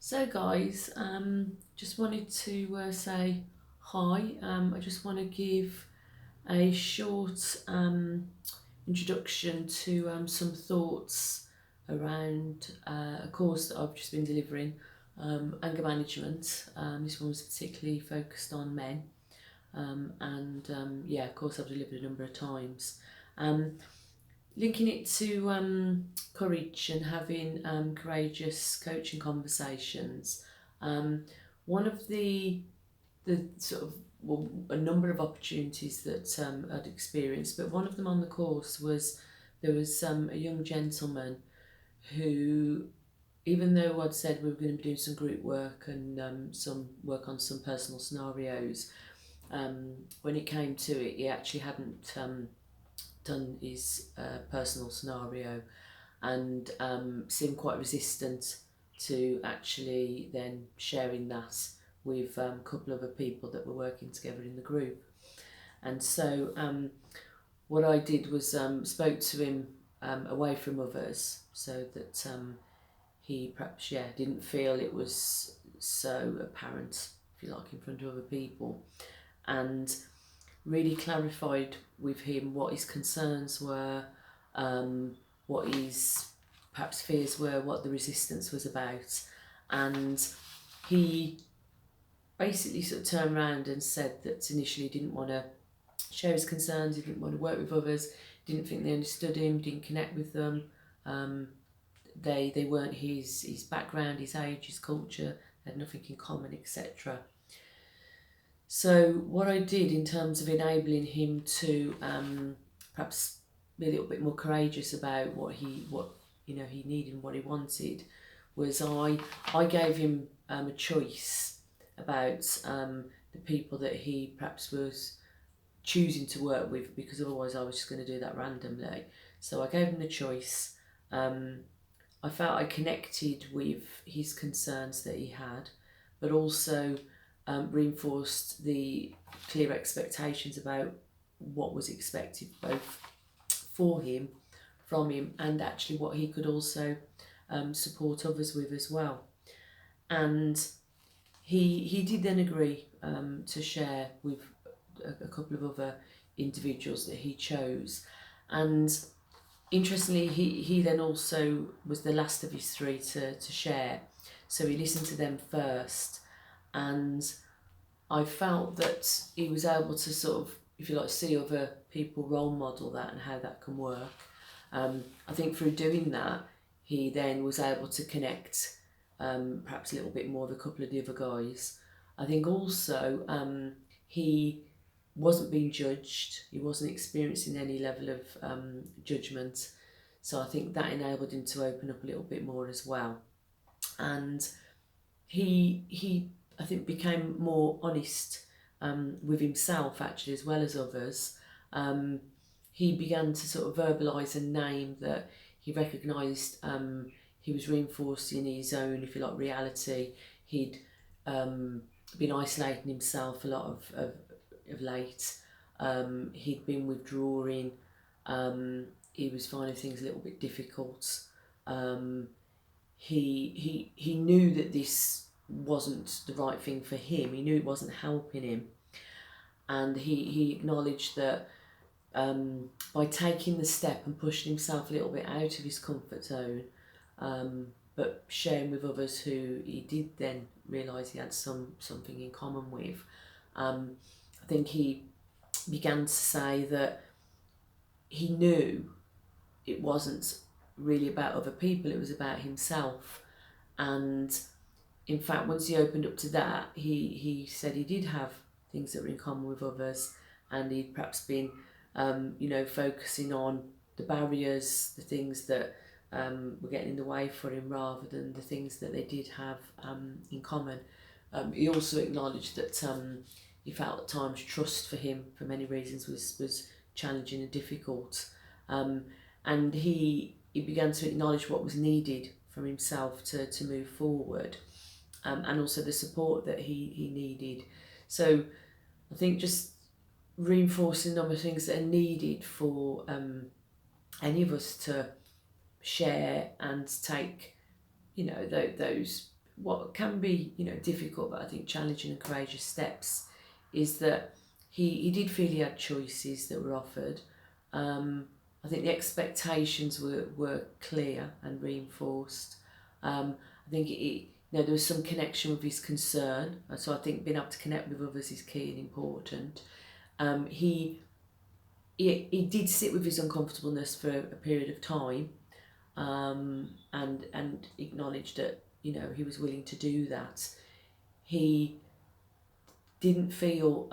So guys, just wanted to say hi. I just want to give a short introduction to some thoughts around a course that I've just been delivering, anger management. This one was particularly focused on men, and yeah, of course I've delivered a number of times. Um, Linking it to courage and having courageous coaching conversations. Um, One of the sort of well, a number of opportunities that I'd experienced, but one of them on the course was there was a young gentleman who, even though I'd said we were going to be doing some group work and some work on some personal scenarios, when it came to it, he actually hadn't done his personal scenario and seemed quite resistant to actually then sharing that with a couple of other people that were working together in the group. And so what I did was spoke to him away from others so that he perhaps didn't feel it was so apparent, if you like, in front of other people, and really clarified with him what his concerns were, what his perhaps fears were, what the resistance was about. And he basically sort of turned around and said that initially he didn't want to share his concerns, he didn't want to work with others, didn't think they understood him, didn't connect with them. Um, they weren't his background, his age, his culture, they had nothing in common, etc. So what I did in terms of enabling him to perhaps be a little bit more courageous about what he needed and what he wanted was I gave him a choice about the people that he perhaps was choosing to work with, because otherwise I was just going to do that randomly. So I gave him the choice. I felt I connected with his concerns that he had, but also reinforced the clear expectations about what was expected both for him, from him, and actually what he could also support others with as well. And he did then agree to share with a couple of other individuals that he chose. And interestingly, he then also was the last of his three to share. So he listened to them first, and I felt that he was able to sort of, if you like, see other people role model that and how that can work. I think through doing that, he then was able to connect perhaps a little bit more with a couple of the other guys. I think also he wasn't being judged, he wasn't experiencing any level of judgment. So I think that enabled him to open up a little bit more as well. And he I think became more honest with himself actually as well as others. He began to sort of verbalise and name that he recognised he was reinforcing his own, if you like, reality. He'd been isolating himself a lot of late. He'd been withdrawing. He was finding things a little bit difficult. He knew that this wasn't the right thing for him. He knew it wasn't helping him, and he acknowledged that by taking the step and pushing himself a little bit out of his comfort zone, but sharing with others who he did then realise he had something in common with. I think he began to say that he knew it wasn't really about other people, it was about himself. And in fact, once he opened up to that, he said he did have things that were in common with others, and he'd perhaps been focusing on the barriers, the things that were getting in the way for him rather than the things that they did have in common. He also acknowledged that he felt at times trust for him, for many reasons, was challenging and difficult. And he began to acknowledge what was needed from himself to move forward, and also the support that he needed. So I think just reinforcing a number of things that are needed for any of us to share and take, those what can be, you know, difficult, but I think challenging and courageous steps is that he did feel he had choices that were offered. I think the expectations were clear and reinforced. I think you know, there was some connection with his concern, so I think being able to connect with others is key and important. He did sit with his uncomfortableness for a period of time, and acknowledged that, you know, he was willing to do that. He didn't feel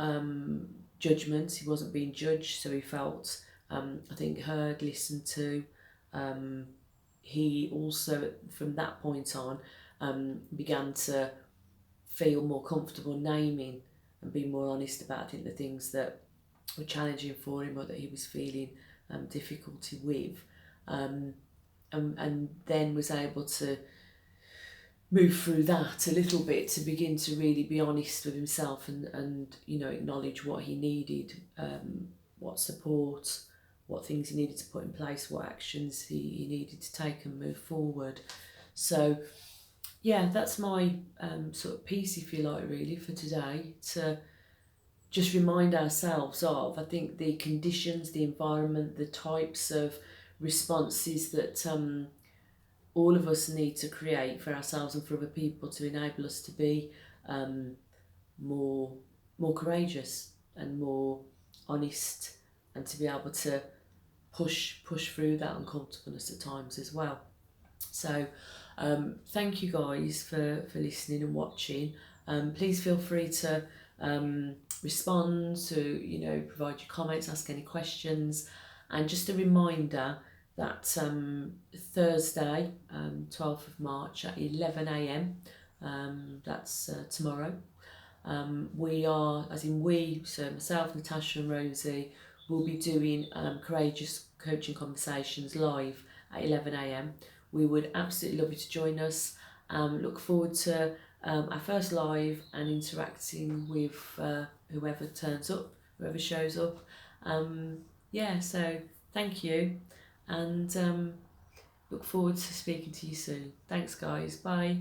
judgment. He wasn't being judged, so he felt, I think, heard, listened to. He also, from that point on, began to feel more comfortable naming and being more honest about, I think, the things that were challenging for him or that he was feeling difficulty with, and then was able to move through that a little bit to begin to really be honest with himself and you know, acknowledge what he needed, what support, what things he needed to put in place, what actions he needed to take and move forward. So yeah, that's my sort of piece, if you like, really, for today, to just remind ourselves of, I think, the conditions, the environment, the types of responses that all of us need to create for ourselves and for other people to enable us to be more courageous and more honest, and to be able to push through that uncomfortableness at times as well. So thank you guys for listening and watching. Please feel free to respond, to, you know, provide your comments, ask any questions, and just a reminder that Thursday, 12th of March at 11 a.m, that's tomorrow, we are, as in we, so myself, Natasha and Rosie, will be doing Courageous Coaching Conversations live at 11 a.m. We would absolutely love you to join us. Look forward to our first live and interacting with whoever turns up, whoever shows up. Yeah, so thank you, and look forward to speaking to you soon. Thanks guys, bye.